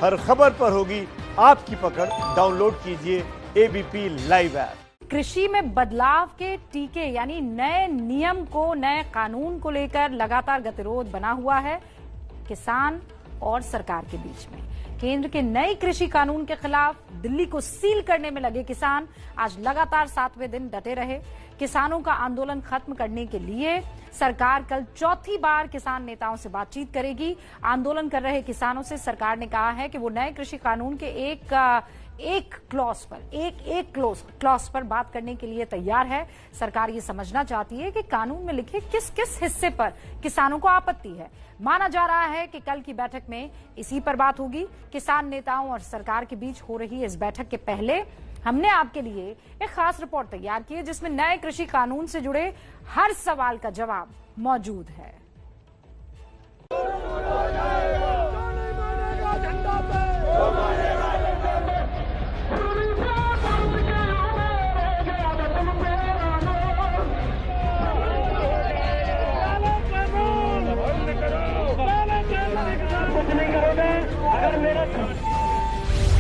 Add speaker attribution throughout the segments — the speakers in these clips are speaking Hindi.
Speaker 1: हर खबर पर होगी आपकी पकड़। डाउनलोड कीजिए एबीपी लाइव ऐप।
Speaker 2: कृषि में बदलाव के टीके यानी नए नियम को, नए कानून को लेकर लगातार गतिरोध बना हुआ है किसान और सरकार के बीच में। केंद्र के नए कृषि कानून के खिलाफ दिल्ली को सील करने में लगे किसान आज लगातार 7वें दिन डटे रहे। किसानों का आंदोलन खत्म करने के लिए सरकार कल चौथी बार किसान नेताओं से बातचीत करेगी। आंदोलन कर रहे किसानों से सरकार ने कहा है कि वो नए कृषि कानून के एक क्लॉज पर बात करने के लिए तैयार है। सरकार ये समझना चाहती है कि कानून में लिखे किस किस हिस्से पर किसानों को आपत्ति है। माना जा रहा है कि कल की बैठक में इसी पर बात होगी। किसान नेताओं और सरकार के बीच हो रही इस बैठक के पहले हमने आपके लिए एक खास रिपोर्ट तैयार की है जिसमें नए कृषि कानून से जुड़े हर सवाल का जवाब मौजूद है।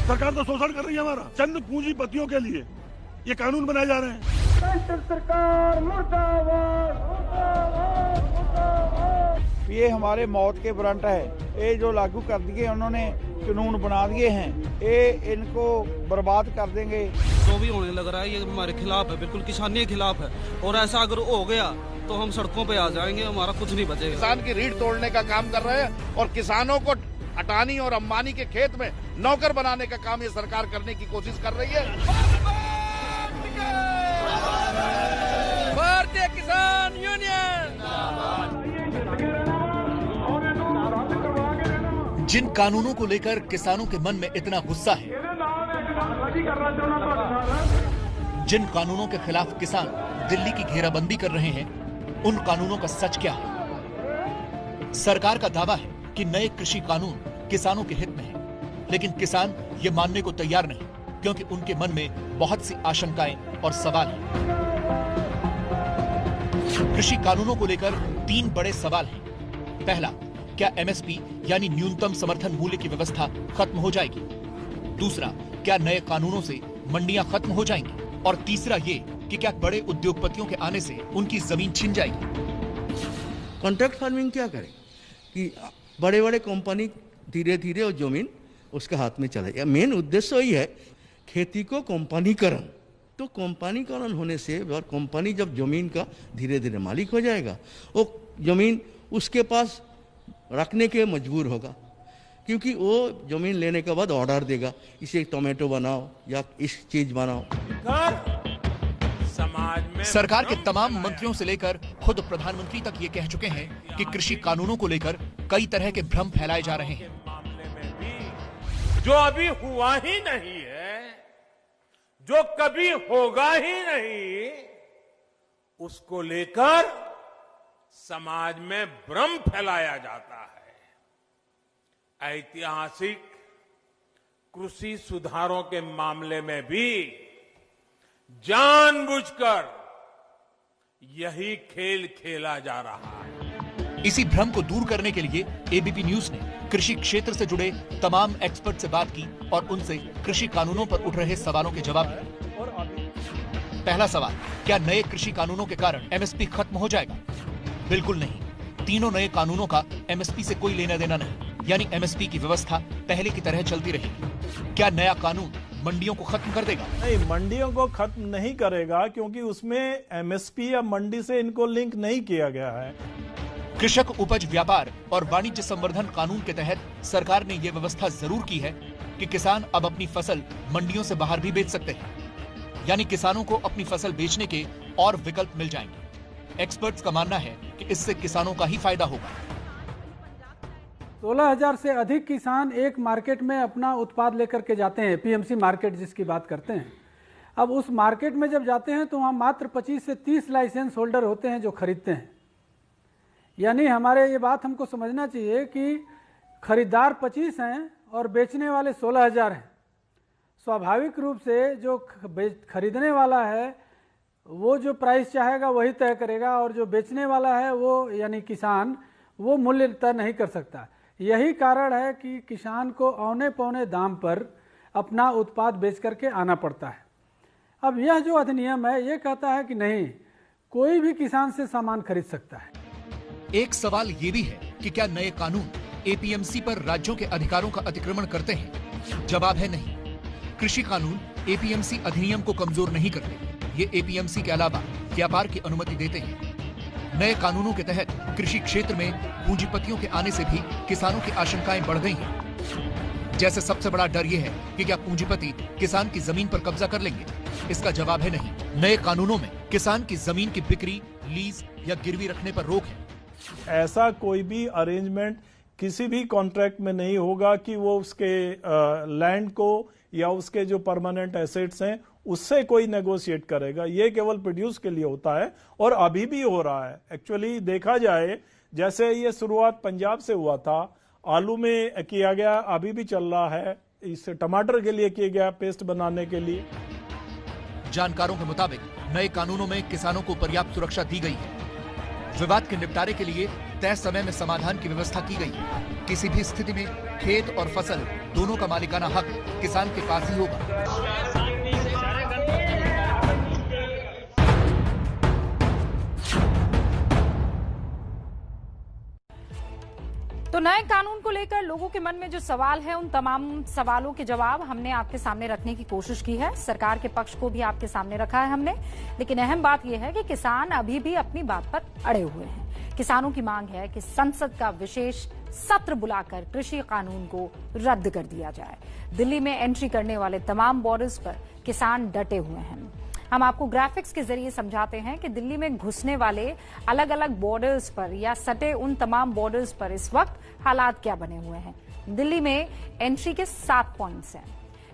Speaker 3: सरकार तो शोषण कर रही है हमारा, चंद पूंजीपतियों के लिए ये कानून बनाए जा रहे हैं।
Speaker 4: सरकार मुर्दाबाद।
Speaker 5: ये हमारे मौत के वारंट है। ये जो लागू कर दिए उन्होंने कानून बना दिए हैं, ये इनको बर्बाद कर देंगे।
Speaker 6: जो भी होने लग रहा है ये हमारे खिलाफ है, बिल्कुल किसानी के खिलाफ है। और ऐसा अगर हो गया तो हम सड़कों पे आ जाएंगे, हमारा कुछ नहीं बचेगा।
Speaker 7: किसान की रीढ़ तोड़ने का काम कर रहे हैं और किसानों को अटानी और अंबानी के खेत में नौकर बनाने का काम ये सरकार करने की कोशिश कर रही है।
Speaker 6: भारतीय किसान यूनियन।
Speaker 8: जिन कानूनों को लेकर किसानों के मन में इतना गुस्सा है, जिन कानूनों के खिलाफ किसान दिल्ली की घेराबंदी कर रहे हैं, उन कानूनों का सच क्या है? सरकार का दावा है कि नए कृषि कानून किसानों के हित में है, लेकिन किसान ये मानने को तैयार नहीं क्योंकि उनके मन में बहुत सी आशंकाएं और सवाल हैं। कृषि कानूनों को लेकर 3 बड़े सवाल हैं। पहला, क्या एमएसपी यानी न्यूनतम समर्थन मूल्य की व्यवस्था खत्म हो जाएगी? दूसरा, क्या नए कानूनों से मंडियां खत्म हो जाएंगी? और तीसरा ये कि क्या बड़े उद्योगपतियों के आने से उनकी जमीन छिन जाएगी?
Speaker 9: कॉन्ट्रैक्ट फार्मिंग क्या करे कि बड़े बड़े कंपनी धीरे धीरे वो जमीन उसके हाथ में चले। मेन उद्देश्य वही है, खेती को कंपनीकरण। तो कंपनीकरण होने से और कंपनी जब जमीन का धीरे धीरे मालिक हो जाएगा, वो जमीन उसके पास रखने के मजबूर होगा, क्योंकि वो जमीन लेने के बाद ऑर्डर देगा, इसे टोमेटो बनाओ या इस चीज बनाओ।
Speaker 8: सरकार के तमाम मंत्रियों से लेकर खुद प्रधानमंत्री तक ये कह चुके हैं कि कृषि कानूनों को लेकर कई तरह के भ्रम फैलाए जा रहे हैं।
Speaker 10: जो अभी हुआ ही नहीं है, जो कभी होगा ही नहीं, उसको लेकर समाज में भ्रम फैलाया जाता है। ऐतिहासिक कृषि सुधारों के मामले में भी जानबूझकर यही खेल खेला जा रहा है।
Speaker 8: इसी भ्रम को दूर करने के लिए एबीपी न्यूज ने कृषि क्षेत्र से जुड़े तमाम एक्सपर्ट से बात की और उनसे कृषि कानूनों पर उठ रहे सवालों के जवाब दिए। पहला सवाल, क्या नए कृषि कानूनों के कारण एमएसपी खत्म हो जाएगा? बिल्कुल नहीं। तीनों नए कानूनों का एमएसपी से कोई लेना देना नहीं, यानी एमएसपी की व्यवस्था पहले की तरह चलती रहेगी। क्या नया कानून मंडियों को खत्म कर देगा?
Speaker 11: नहीं, मंडियों को खत्म नहीं करेगा, क्योंकि उसमें एमएसपी या मंडी से इनको लिंक नहीं किया गया है।
Speaker 8: कृषक उपज व्यापार और वाणिज्य संवर्धन कानून के तहत सरकार ने यह व्यवस्था जरूर की है कि किसान अब अपनी फसल मंडियों से बाहर भी बेच सकते हैं, यानी किसानों को अपनी फसल बेचने के और विकल्प मिल जाएंगे। एक्सपर्ट्स का मानना है कि इससे किसानों का ही फायदा होगा।
Speaker 12: 16,000 से अधिक किसान एक मार्केट में अपना उत्पाद लेकर के जाते हैं, पीएमसी मार्केट जिसकी बात करते हैं। अब उस मार्केट में जब जाते हैं तो वहाँ मात्र 25 से 30 लाइसेंस होल्डर होते हैं जो खरीदते हैं। यानी हमारे ये बात हमको समझना चाहिए कि खरीदार 25 हैं और बेचने वाले 16,000 हैं। स्वाभाविक रूप से जो खरीदने वाला है वो जो प्राइस चाहेगा वही तय करेगा, और जो बेचने वाला है वो यानी किसान वो मूल्य तय नहीं कर सकता। यही कारण है कि किसान को औने पौने दाम पर अपना उत्पाद बेच करके आना पड़ता है। अब यह जो अधिनियम है ये कहता है कि नहीं, कोई भी किसान से सामान खरीद सकता है।
Speaker 8: एक सवाल ये भी है कि क्या नए कानून एपीएमसी पर राज्यों के अधिकारों का अतिक्रमण करते हैं? जवाब है नहीं। कृषि कानून एपीएमसी अधिनियम को कमजोर नहीं करते। ये एपीएमसी के अलावा व्यापार की अनुमति देते हैं। नए कानूनों के तहत कृषि क्षेत्र में पूंजीपतियों के आने से भी किसानों की आशंकाएं बढ़ गई हैं। जैसे सबसे बड़ा डर यह है कि क्या पूंजीपति किसान की जमीन पर कब्जा कर लेंगे? इसका जवाब है नहीं। नए कानूनों में किसान की जमीन की बिक्री, लीज या गिरवी रखने पर रोक है।
Speaker 11: ऐसा कोई भी अरेंजमेंट किसी भी कॉन्ट्रैक्ट में नहीं होगा कि वो उसके लैंड को या उसके जो परमानेंट एसेट्स हैं उससे कोई नेगोशिएट करेगा। ये केवल प्रोड्यूस के लिए होता है और अभी भी हो रहा है। एक्चुअली देखा जाए, जैसे ये शुरुआत पंजाब से हुआ था, आलू में किया गया, अभी भी चल रहा है। इस टमाटर के लिए किया गया, पेस्ट बनाने के लिए।
Speaker 8: जानकारों के मुताबिक नए कानूनों में किसानों को पर्याप्त सुरक्षा दी गई है। विवाद के निपटारे के लिए तय समय में समाधान की व्यवस्था की गई है। किसी भी स्थिति में खेत और फसल दोनों का मालिकाना हक किसान के पास ही होगा।
Speaker 2: तो नए कानून को लेकर लोगों के मन में जो सवाल है, उन तमाम सवालों के जवाब हमने आपके सामने रखने की कोशिश की है। सरकार के पक्ष को भी आपके सामने रखा है हमने, लेकिन अहम बात यह है कि किसान अभी भी अपनी बात पर अड़े हुए हैं। किसानों की मांग है कि संसद का विशेष सत्र बुलाकर कृषि कानून को रद्द कर दिया जाए। दिल्ली में एंट्री करने वाले तमाम बॉर्डर्स पर किसान डटे हुए हैं। हम आपको ग्राफिक्स के जरिए समझाते हैं कि दिल्ली में घुसने वाले अलग अलग बॉर्डर्स पर या सटे उन तमाम बॉर्डर्स पर इस वक्त हालात क्या बने हुए हैं। दिल्ली में एंट्री के 7 पॉइंट्स हैं।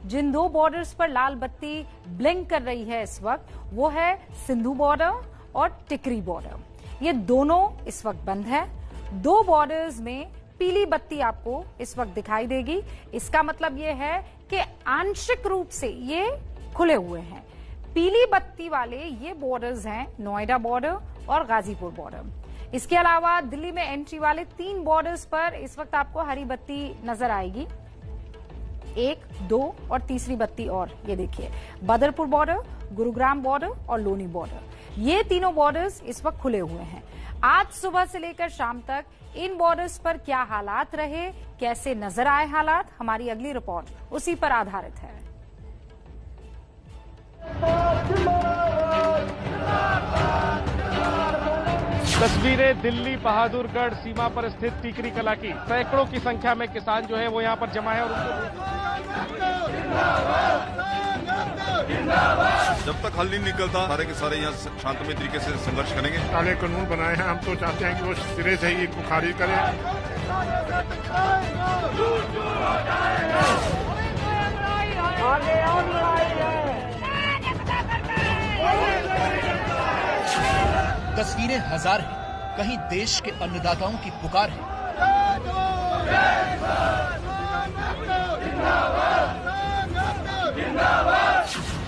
Speaker 2: जिन 2 बॉर्डर्स पर लाल बत्ती ब्लिंक कर रही है इस वक्त, वो है सिंधु बॉर्डर और टिकरी बॉर्डर। ये दोनों इस वक्त बंद है। 2 बॉर्डर्स में पीली बत्ती आपको इस वक्त दिखाई देगी। इसका मतलब ये है कि आंशिक रूप से ये खुले हुए हैं। पीली बत्ती वाले ये बॉर्डर्स हैं नोएडा बॉर्डर और गाजीपुर बॉर्डर। इसके अलावा दिल्ली में एंट्री वाले 3 बॉर्डर्स पर इस वक्त आपको हरी बत्ती नजर आएगी। 1, 2 और तीसरी बत्ती और ये देखिए, बदरपुर बॉर्डर, गुरुग्राम बॉर्डर और लोनी बॉर्डर। ये तीनों बॉर्डर्स इस वक्त खुले हुए हैं। आज सुबह से लेकर शाम तक इन बॉर्डर्स पर क्या हालात रहे, कैसे नजर आए हालात, हमारी अगली रिपोर्ट उसी पर आधारित है।
Speaker 13: तस्वीरें दिल्ली बहादुरगढ़ सीमा पर स्थित टीकरी कला की। सैकड़ों की संख्या में किसान जो है वो यहाँ पर जमा है और
Speaker 14: जब तक हल नहीं निकलता सारे के सारे यहाँ शांतमय तरीके से संघर्ष करेंगे।
Speaker 3: काले कानून बनाए हैं, हम तो चाहते हैं कि वो सिरे से ही इनको खारिज करें।
Speaker 8: तस्वीरें हजार हैं, कहीं देश के अन्नदाताओं की पुकार है,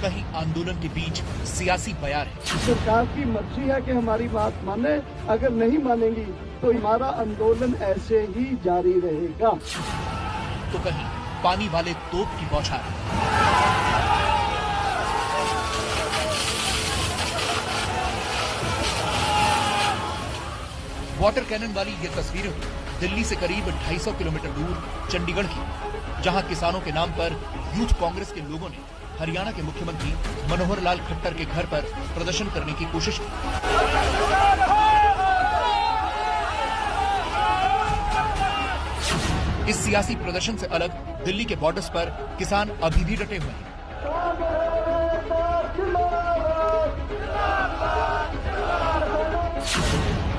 Speaker 8: कहीं आंदोलन के बीच सियासी बयार है।
Speaker 15: सरकार की मर्जी है कि हमारी बात माने, अगर नहीं मानेंगी तो हमारा आंदोलन ऐसे ही जारी रहेगा।
Speaker 8: तो कहीं पानी वाले तोप की बौछार। वाटर कैनन वाली ये तस्वीरें दिल्ली से करीब 250 किलोमीटर दूर चंडीगढ़ की, जहां किसानों के नाम पर यूथ कांग्रेस के लोगों ने हरियाणा के मुख्यमंत्री मनोहर लाल खट्टर के घर पर प्रदर्शन करने की कोशिश की। इस सियासी प्रदर्शन से अलग दिल्ली के बॉर्डर्स पर किसान अभी भी डटे हुए हैं।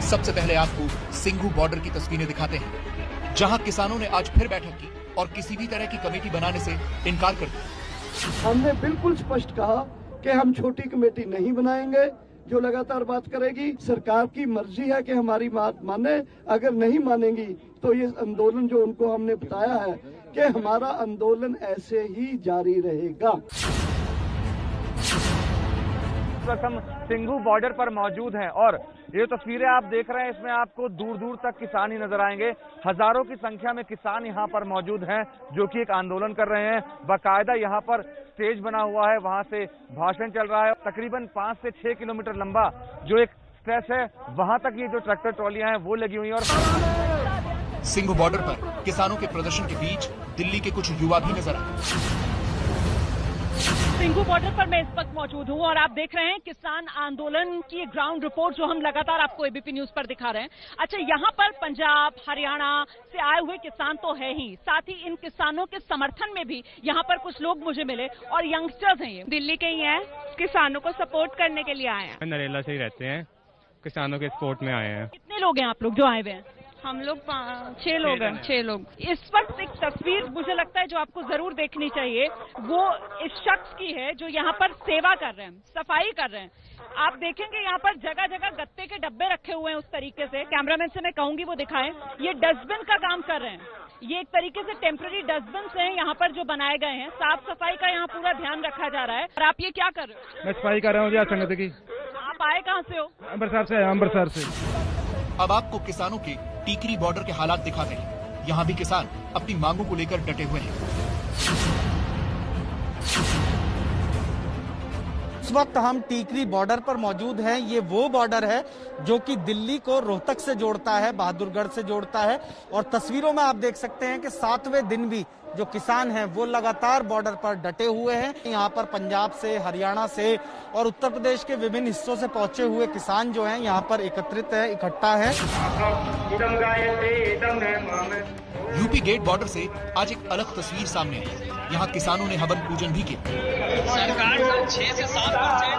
Speaker 8: सबसे पहले आपको सिंघू बॉर्डर की तस्वीरें दिखाते हैं, जहां किसानों ने आज फिर बैठक की और किसी भी तरह की कमेटी बनाने से इनकार कर दिया।
Speaker 15: हमने बिल्कुल स्पष्ट कहा कि हम छोटी कमेटी नहीं बनाएंगे जो लगातार बात करेगी। सरकार की मर्जी है कि हमारी बात माने, अगर नहीं मानेंगी तो ये आंदोलन जो उनको हमने बताया है कि हमारा आंदोलन ऐसे ही जारी रहेगा।
Speaker 13: हम सिंघू बॉर्डर पर मौजूद हैं और
Speaker 16: ये तस्वीरें आप देख रहे हैं, इसमें आपको दूर दूर तक किसान ही नजर आएंगे। हजारों की संख्या में किसान यहाँ पर मौजूद हैं जो कि एक आंदोलन कर रहे हैं। बाकायदा यहाँ पर स्टेज बना हुआ है, वहां से भाषण चल रहा है। तकरीबन 5 से 6 किलोमीटर लंबा जो एक स्ट्रेच है, वहां तक ये जो ट्रैक्टर ट्रॉलियां हैं वो लगी हुई हैं। और
Speaker 8: सिंघू बॉर्डर पर किसानों के प्रदर्शन के बीच दिल्ली के कुछ युवा भी नजर आए।
Speaker 17: सिंघू बॉर्डर पर मैं इस वक्त मौजूद हूं और आप देख रहे हैं किसान आंदोलन की ग्राउंड रिपोर्ट जो हम लगातार आपको एबीपी न्यूज पर दिखा रहे हैं। अच्छा, यहाँ पर पंजाब, हरियाणा से आए हुए किसान तो है ही, साथ ही इन किसानों के समर्थन में भी यहाँ पर कुछ लोग मुझे मिले और यंगस्टर्स हैं। ये दिल्ली के ही हैं, किसानों को सपोर्ट करने के लिए आए हैं।
Speaker 18: नरेला से ही रहते हैं, किसानों के सपोर्ट में आए हैं।
Speaker 17: कितने लोग हैं आप लोग जो आए हुए हैं?
Speaker 19: हम लोग 6 लोग हैं। 6 लोग।
Speaker 17: इस वक्त एक तस्वीर मुझे लगता है जो आपको जरूर देखनी चाहिए, वो इस शख्स की है जो यहाँ पर सेवा कर रहे हैं, सफाई कर रहे हैं। आप देखेंगे यहाँ पर जगह जगह गत्ते के डब्बे रखे हुए हैं उस तरीके से। कैमरामैन से मैं कहूंगी वो दिखाएं। ये डस्टबिन का काम कर रहे हैं। ये एक तरीके से टेम्पररी डस्टबिन हैं यहाँ पर जो बनाए गए हैं। साफ सफाई का यहाँ पूरा ध्यान रखा जा रहा है। और आप ये क्या कर रहे हो?
Speaker 18: मैं सफाई कर रहा हूँ संगत की।
Speaker 17: आप आए कहाँ से हो?
Speaker 18: अमृतसर से। अमृतसर से।
Speaker 8: अब आपको किसानों के टीकरी बॉर्डर के हालात दिखाते हैं। यहाँ भी किसान अपनी मांगों को लेकर डटे हुए हैं।
Speaker 20: इस वक्त हम टीकरी बॉर्डर पर मौजूद हैं। ये वो बॉर्डर है जो कि दिल्ली को रोहतक से जोड़ता है, बहादुरगढ़ से जोड़ता है। और तस्वीरों में आप देख सकते हैं कि 7वें दिन भी जो किसान हैं वो लगातार बॉर्डर पर डटे हुए हैं। यहाँ पर पंजाब से, हरियाणा से और उत्तर प्रदेश के विभिन्न हिस्सों से पहुंचे हुए किसान जो हैं यहाँ पर एकत्रित है, इकट्ठा है।
Speaker 8: यूपी गेट बॉर्डर से आज एक अलग तस्वीर सामने आई। यहाँ किसानों ने हवन पूजन भी किया।
Speaker 21: सरकार 6 से 7%।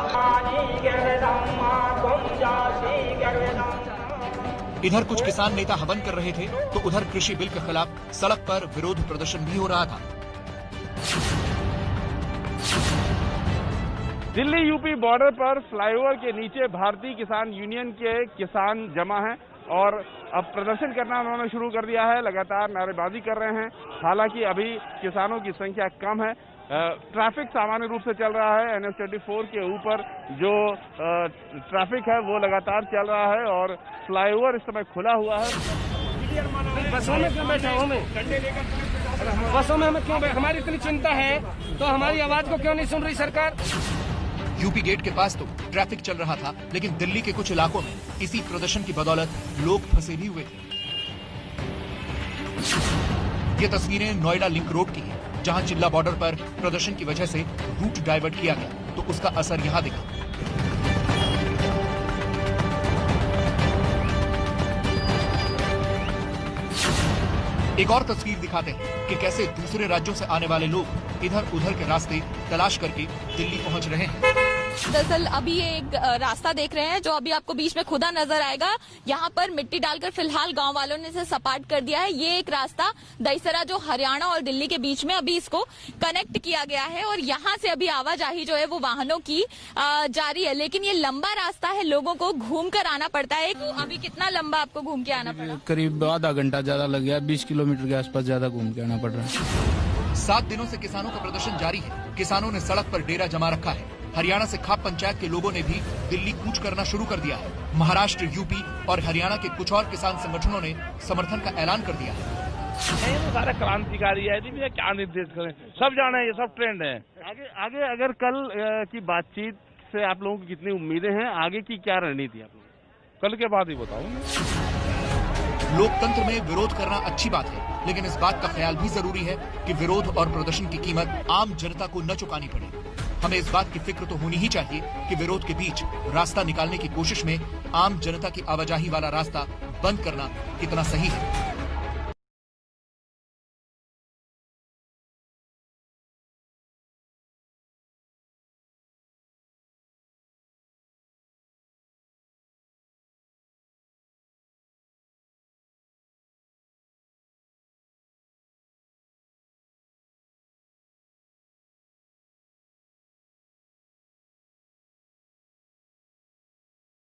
Speaker 8: इधर कुछ किसान नेता हवन कर रहे थे तो उधर कृषि बिल के खिलाफ सड़क पर विरोध प्रदर्शन भी हो रहा था।
Speaker 13: दिल्ली यूपी बॉर्डर पर फ्लाईओवर के नीचे भारतीय किसान यूनियन के किसान जमा हैं और अब प्रदर्शन करना उन्होंने शुरू कर दिया है। लगातार नारेबाजी कर रहे हैं। हालांकि अभी किसानों की संख्या कम है। ट्रैफिक सामान्य रूप से चल रहा है। NH-34 के ऊपर जो ट्रैफिक है वो लगातार चल रहा है और फ्लाईओवर इस समय खुला हुआ है।
Speaker 21: बसों में क्यों बैठा हूँ मैं? बसों में हमें क्यों? हमारी इतनी चिंता है तो हमारी आवाज को क्यों नहीं सुन रही सरकार?
Speaker 8: यूपी गेट के पास तो ट्रैफिक चल रहा था, लेकिन दिल्ली के कुछ इलाकों में इसी प्रदर्शन की बदौलत लोग फंसे भी हुए थे। ये तस्वीरें नोएडा लिंक रोड की हैं, जहां चिल्ला बॉर्डर पर प्रदर्शन की वजह से रूट डाइवर्ट किया गया तो उसका असर यहां दिखा। एक और तस्वीर दिखाते हैं कि कैसे दूसरे राज्यों से आने वाले लोग इधर उधर के रास्ते तलाश करके दिल्ली पहुंच रहे हैं।
Speaker 22: दरअसल अभी ये एक रास्ता देख रहे हैं जो अभी आपको बीच में खुदा नजर आएगा। यहाँ पर मिट्टी डालकर फिलहाल गांव वालों ने इसे सपाट कर दिया है। ये एक रास्ता दहीसरा जो हरियाणा और दिल्ली के बीच में अभी इसको कनेक्ट किया गया है और यहाँ से अभी आवाजाही जो है वो वाहनों की जारी है। लेकिन ये लंबा रास्ता है, लोगों को घूम कर आना पड़ता है। तो अभी कितना लंबा आपको घूम के आना पड़ा?
Speaker 23: करीब आधा घंटा ज्यादा लग गया। 20 किलोमीटर के आसपास ज्यादा घूम के आना पड़ रहा है।
Speaker 8: 7 दिनों से किसानों का प्रदर्शन जारी है। किसानों ने सड़क पर डेरा जमा रखा है। हरियाणा से खाप पंचायत के लोगों ने भी दिल्ली कूच करना शुरू कर दिया है। महाराष्ट्र, यूपी और हरियाणा के कुछ और किसान संगठनों ने समर्थन का ऐलान कर दिया है।
Speaker 13: सारा क्रांतिकारी है, क्या निर्देश करें, सब जाने ये सब ट्रेंड है। आगे अगर कल की बातचीत से आप लोगों की कितनी उम्मीदें हैं? आगे की क्या रणनीति आप लोग? कल के बाद ही बताऊंगा।
Speaker 8: लोकतंत्र में विरोध करना अच्छी बात है, लेकिन इस बात का ख्याल भी जरूरी है कि विरोध और प्रदर्शन की कीमत आम जनता को न चुकानी पड़े। हमें इस बात की फिक्र तो होनी ही चाहिए कि विरोध के बीच रास्ता निकालने की कोशिश में आम जनता की आवाजाही वाला रास्ता बंद करना कितना सही है।